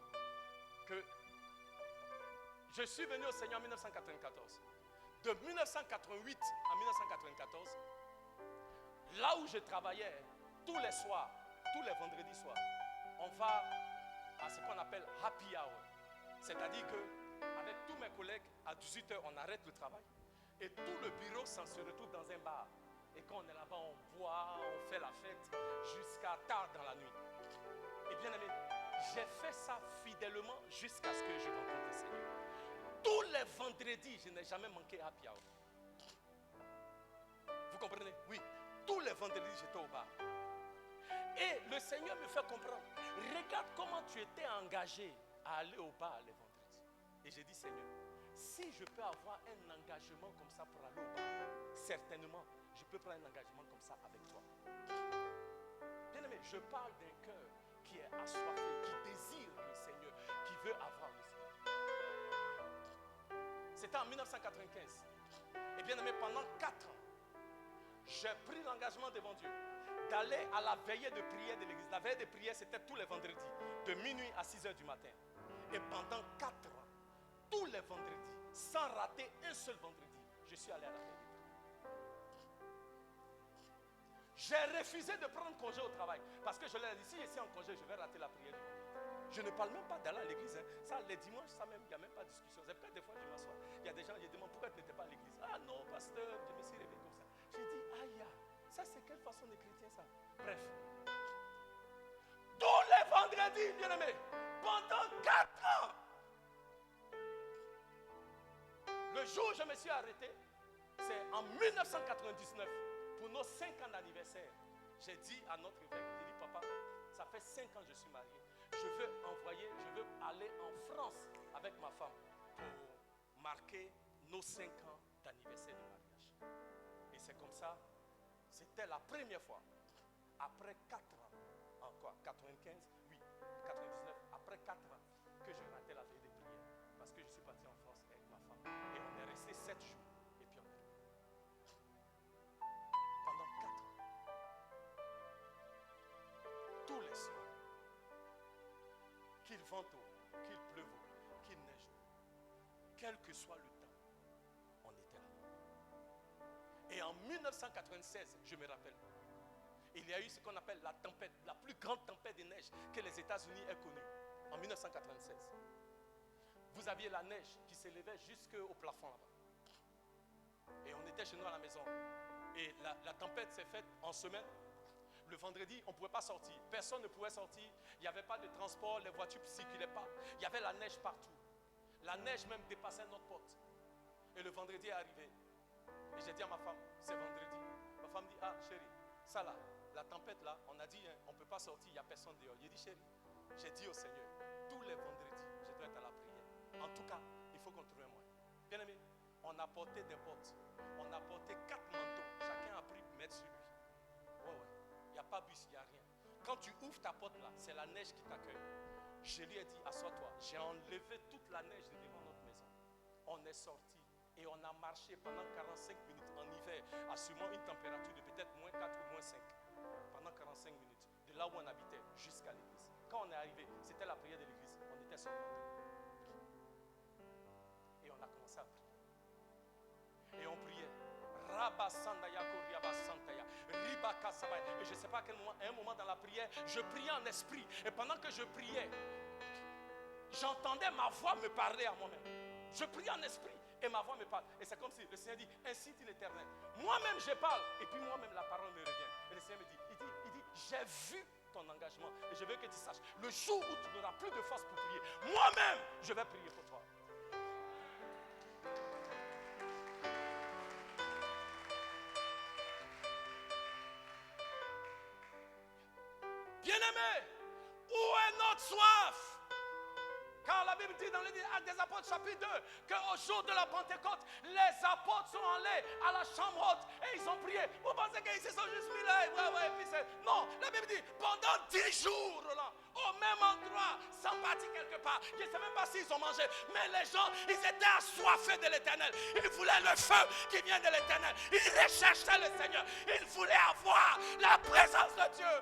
que je suis venu au Seigneur en 1994. De 1988 à 1994, là où je travaillais, tous les soirs, tous les vendredis soirs, on va à ce qu'on appelle happy hour. C'est-à-dire qu'avec tous mes collègues, à 18h, on arrête le travail. Et tout le bureau se retrouve dans un bar. Et quand on est là-bas, on boit, on fait la fête jusqu'à tard dans la nuit. Et bien aimé, j'ai fait ça fidèlement jusqu'à ce que je rencontre le Seigneur. Tous les vendredis, je n'ai jamais manqué happy hour. Vous comprenez? Oui. Tous les vendredis, j'étais au bar. Et le Seigneur me fait comprendre. Regarde comment tu étais engagé à aller au bar les vendredis. Et j'ai dit, Seigneur, si je peux avoir un engagement comme ça pour aller au bar, certainement, je peux prendre un engagement comme ça avec toi. Bien aimé, je parle d'un cœur qui est assoiffé, qui désire le Seigneur, qui veut avoir le Seigneur. C'était en 1995. Et bien aimé, pendant 4 ans, j'ai pris l'engagement devant Dieu d'aller à la veillée de prière de l'église. La veillée de prière, c'était tous les vendredis, de minuit à 6h du matin. Et pendant 4 ans, tous les vendredis, sans rater un seul vendredi, je suis allé à la veillée de prière. J'ai refusé de prendre congé au travail parce que je leur ai dit, si je suis en congé, je vais rater la prière du vendredi. Je ne parle même pas d'aller à l'église. Ça, les dimanches, ça même, il n'y a même pas de discussion. C'est peut-être des fois, je m'assois. Il y a des gens qui demandent pourquoi tu n'étais pas à l'église. Ah non, pasteur, je me suis réveillé comme ça. J'ai dit, aïe, Ça, c'est quelle façon de chrétien, ça? Bref. Tous les vendredis, bien-aimés, pendant 4 ans, le jour où je me suis arrêté, c'est en 1999, pour nos 5 ans d'anniversaire. J'ai dit à notre évêque, j'ai dit, papa, ça fait 5 ans que je suis marié. Je veux aller en France avec ma femme pour marquer nos 5 ans d'anniversaire de mariage. Et c'est comme ça, c'était la première fois, après 4 ans, en quoi, 95, oui, 99, après 4 ans, que je ratais la veille de prière. Parce que je suis parti en France avec ma femme. Et on est resté 7 jours. Et puis on est revenu. Pendant 4 ans. Tous les soirs. Qu'il vente haut, qu'il pleuve haut, qu'il neige haut. Quel que soit le temps, on était là. Et en 1996, je me rappelle, il y a eu ce qu'on appelle la tempête, la plus grande tempête de neige que les États-Unis aient connue. En 1996. Vous aviez la neige qui s'élevait jusqu'au plafond là-bas. Et on était chez nous à la maison. Et la tempête s'est faite en semaine. Le vendredi, on ne pouvait pas sortir. Personne ne pouvait sortir. Il n'y avait pas de transport, les voitures ne circulaient pas. Il y avait la neige partout. La neige même dépassait notre porte. Et le vendredi est arrivé. Et j'ai dit à ma femme, c'est vendredi. Ma femme dit, ah chérie, ça là, la tempête là, on a dit, hein, on ne peut pas sortir, il n'y a personne dehors. J'ai dit, chérie, j'ai dit au Seigneur, tous les vendredis, je dois être à la prière. En tout cas, il faut qu'on trouve un moyen. Bien aimé, on a porté des bottes. On a porté 4 manteaux. Chacun a pris mettre sur lui. Ouais. Il n'y a pas bus, il n'y a rien. Quand tu ouvres ta porte là, c'est la neige qui t'accueille. Je lui ai dit, assois-toi. J'ai enlevé toute la neige de devant notre maison. On est sorti et on a marché pendant 45 minutes en hiver, assumant une température de peut-être moins 4 ou moins 5. Pendant 45 minutes, de là où on habitait jusqu'à l'église. Quand on est arrivé, c'était la prière de l'église. On était sur le montagne. Et on a commencé à prier. Et on priait. Et je ne sais pas à quel moment, à un moment dans la prière, je priais en esprit. Et pendant que je priais, j'entendais ma voix me parler à moi-même. Je priais en esprit et ma voix me parle. Et c'est comme si le Seigneur dit, ainsi dit l'Éternel. Moi-même je parle et puis moi-même la parole me revient. Et le Seigneur me dit, il dit, j'ai vu ton engagement. Et je veux que tu saches, le jour où tu n'auras plus de force pour prier, moi-même je vais prier pour toi. Bien-aimé, où est notre soif? Car la Bible dit dans les Actes des Apôtres chapitre 2 qu'au jour de la Pentecôte, les apôtres sont allés à la chambre haute et ils ont prié. Vous pensez qu'ils se sont juste mis là? Non, la Bible dit pendant 10 jours là, au même endroit, sans partir quelque part. Je ne sais même pas s'ils ont mangé, mais les gens, ils étaient assoiffés de l'Éternel. Ils voulaient le feu qui vient de l'Éternel. Ils recherchaient le Seigneur. Ils voulaient avoir la présence de Dieu.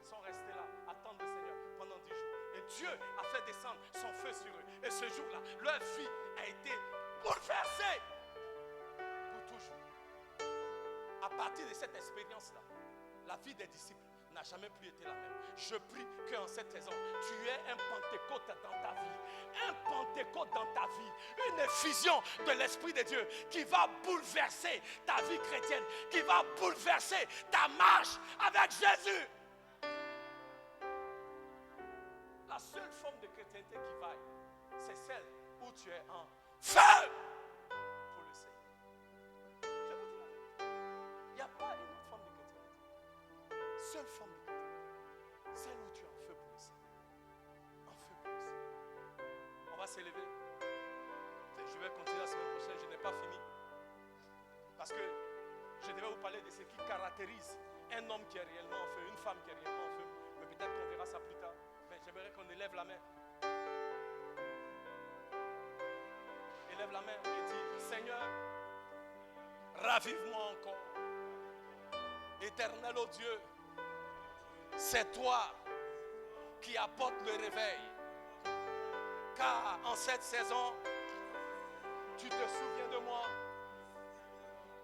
Ils sont restés là, attendre le Seigneur pendant 10 jours. Et Dieu a fait descendre son feu sur eux. Et ce jour-là, leur vie a été bouleversée pour toujours. À partir de cette expérience-là, la vie des disciples n'a jamais plus été la même. Je prie qu'en cette saison, tu aies un Pentecôte dans ta vie. Un Pentecôte dans ta vie. Une effusion de l'Esprit de Dieu qui va bouleverser ta vie chrétienne. Qui va bouleverser ta marche avec Jésus. La seule forme de chrétienté qui vaille, c'est celle où tu es en feu pour le Seigneur. Je vous dis la vérité. Il n'y a pas une autre forme de chrétienté. Seule forme de chrétienté. Celle où tu es en feu pour le Seigneur. En feu pour le Seigneur. On va s'élever. Je vais continuer la semaine prochaine. Je n'ai pas fini. Parce que je devais vous parler de ce qui caractérise un homme qui est réellement en feu, une femme qui est réellement en feu. Mais peut-être qu'on verra ça plus tard. Mais j'aimerais qu'on élève la main. Élève la main et dit, Seigneur, ravive-moi encore. Éternel, oh Dieu, c'est toi qui apportes le réveil. Car en cette saison, tu te souviens de moi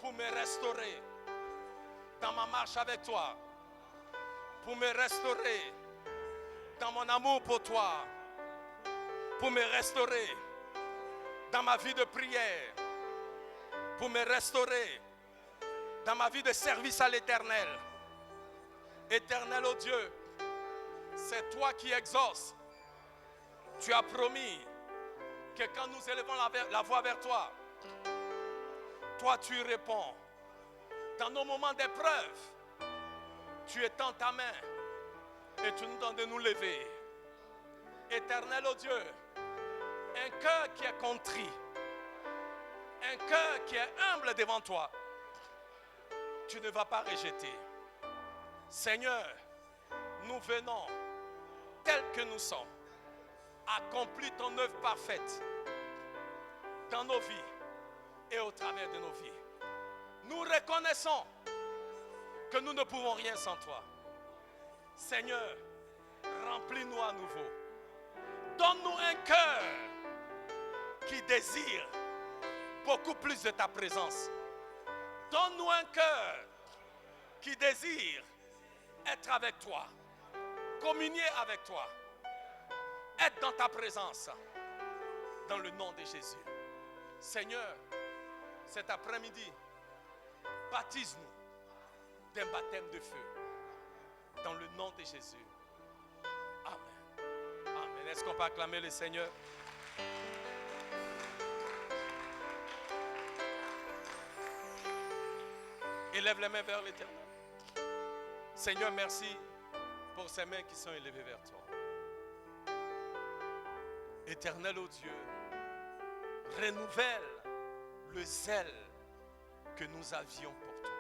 pour me restaurer dans ma marche avec toi, pour me restaurer dans mon amour pour toi, pour me restaurer dans ma vie de prière, pour me restaurer dans ma vie de service à l'Éternel. Éternel, oh Dieu, c'est toi qui exauces. Tu as promis que quand nous élevons la voix vers toi, toi tu réponds. Dans nos moments d'épreuve, tu étends ta main et tu nous donnes de nous lever. Éternel, oh Dieu, un cœur qui est contrit, un cœur qui est humble devant toi, tu ne vas pas rejeter. Seigneur, nous venons tels que nous sommes, accomplis ton œuvre parfaite dans nos vies et au travers de nos vies. Nous reconnaissons que nous ne pouvons rien sans toi. Seigneur, remplis-nous à nouveau. Donne-nous un cœur qui désire beaucoup plus de ta présence. Donne-nous un cœur qui désire être avec toi, communier avec toi, être dans ta présence, dans le nom de Jésus. Seigneur, cet après-midi, baptise-nous d'un baptême de feu, dans le nom de Jésus. Amen. Amen. Est-ce qu'on peut acclamer le Seigneur? Élève les mains vers l'Éternel. Seigneur, merci pour ces mains qui sont élevées vers toi. Éternel, ô Dieu, renouvelle le zèle que nous avions pour toi.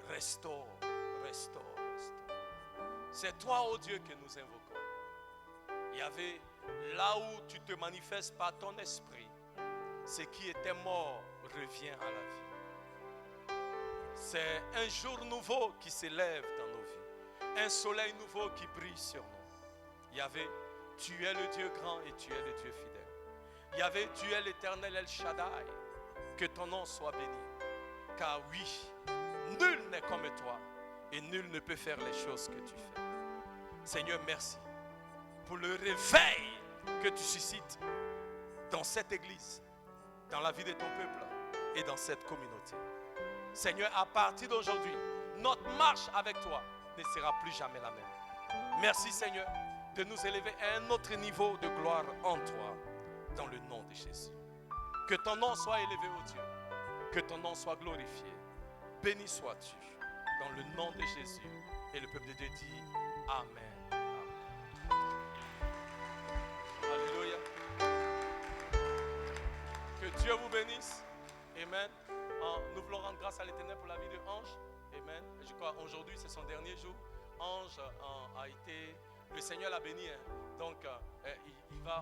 Restaure, restaure, restaure. C'est toi, ô Dieu, que nous invoquons. Il y avait là où tu te manifestes par ton esprit, ce qui était mort revient à la vie. C'est un jour nouveau qui s'élève dans nos vies. Un soleil nouveau qui brille sur nous. Yahvé, tu es le Dieu grand et tu es le Dieu fidèle. Yahvé, tu es l'Éternel El Shaddai. Que ton nom soit béni. Car oui, nul n'est comme toi et nul ne peut faire les choses que tu fais. Seigneur, merci pour le réveil que tu suscites dans cette église, dans la vie de ton peuple et dans cette communauté. Seigneur, à partir d'aujourd'hui, notre marche avec toi ne sera plus jamais la même. Merci Seigneur de nous élever à un autre niveau de gloire en toi, dans le nom de Jésus. Que ton nom soit élevé, ô Dieu, que ton nom soit glorifié. Béni sois-tu dans le nom de Jésus. Et le peuple de Dieu dit Amen. Amen. Alléluia. Que Dieu vous bénisse. Amen. Nous voulons rendre grâce à l'Éternel pour la vie de Ange. Amen. Je crois aujourd'hui c'est son dernier jour. Ange a été, le Seigneur l'a béni. Donc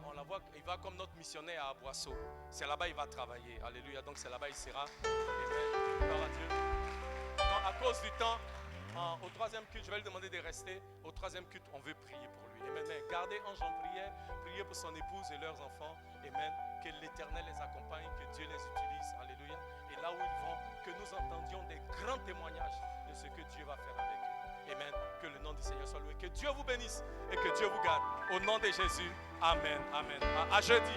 on la voit, il va comme notre missionnaire à Boisseau. C'est là-bas il va travailler. Alléluia. Donc c'est là-bas il sera. Amen. Gloire à Dieu. Donc, à cause du temps, au troisième culte, je vais lui demander de rester. Au troisième culte, on veut prier pour lui. Amen. Gardez Ange en prière. Priez pour son épouse et leurs enfants. Amen. Que l'Éternel les accompagne, que Dieu les utilise. Alléluia. Et là où ils vont, que nous entendions des grands témoignages de ce que Dieu va faire avec eux. Amen. Que le nom du Seigneur soit loué. Que Dieu vous bénisse et que Dieu vous garde. Au nom de Jésus. Amen. Amen. À jeudi.